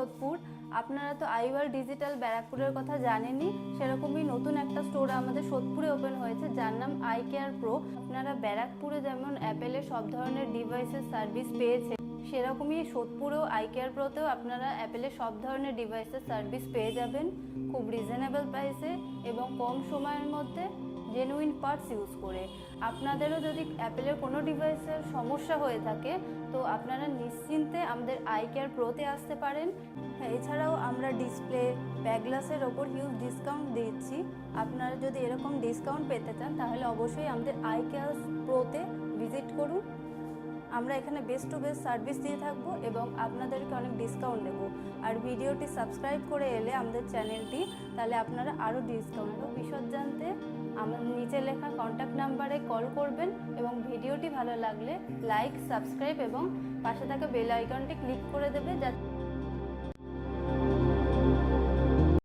সোদপুর। আপনারা তো আইওয়াল ডিজিটাল ব্যারাকপুরের কথা জানেনই, সেরকমই নতুন একটা স্টোর আমাদের সোদপুরে ওপেন হয়েছে যার নাম আই কেয়ার প্রো। আপনারা ব্যারাকপুরে যেমন অ্যাপেলের সব ধরনের ডিভাইসের সার্ভিস পেয়েছে, সেরকমই সোদপুরেও আই কেয়ার প্রোতেও আপনারা অ্যাপেলের সব ধরনের ডিভাইসের সার্ভিস পেয়ে যাবেন খুব রিজনেবল প্রাইসে এবং কম সময়ের মধ্যে জেনুইন পার্টস ইউজ করে। আপনাদেরও যদি অ্যাপেলের কোনো ডিভাইসের সমস্যা হয়ে থাকে তো আপনারা নিশ্চিন্তে আমাদের আই কেয়ার প্রোতে আসতে পারেন। এছাড়াও আমরা ডিসপ্লে, ব্যাকগ্লাসের ওপর হিউজ ডিসকাউন্ট দিচ্ছি। আপনারা যদি এরকম ডিসকাউন্ট পেতে চান তাহলে অবশ্যই আমাদের আই কেয়ার প্রোতে ভিজিট করুন। আমরা এখানে বেস্ট টু বেস্ট সার্ভিস দিয়ে থাকবো এবং আপনাদেরকে অনেক ডিসকাউন্ট দেবো। আর ভিডিওটি সাবস্ক্রাইব করে এলে আমাদের চ্যানেলটি, তাহলে আপনারা আরও ডিসকাউন্ট বিশদ জানতে আমার নিচে লেখা কন্ট্যাক্ট নাম্বারে কল করবেন এবং ভিডিওটি ভালো লাগলে লাইক, সাবস্ক্রাইব এবং পাশে থাকা বেল আইকনটি ক্লিক করে দেবে যাতে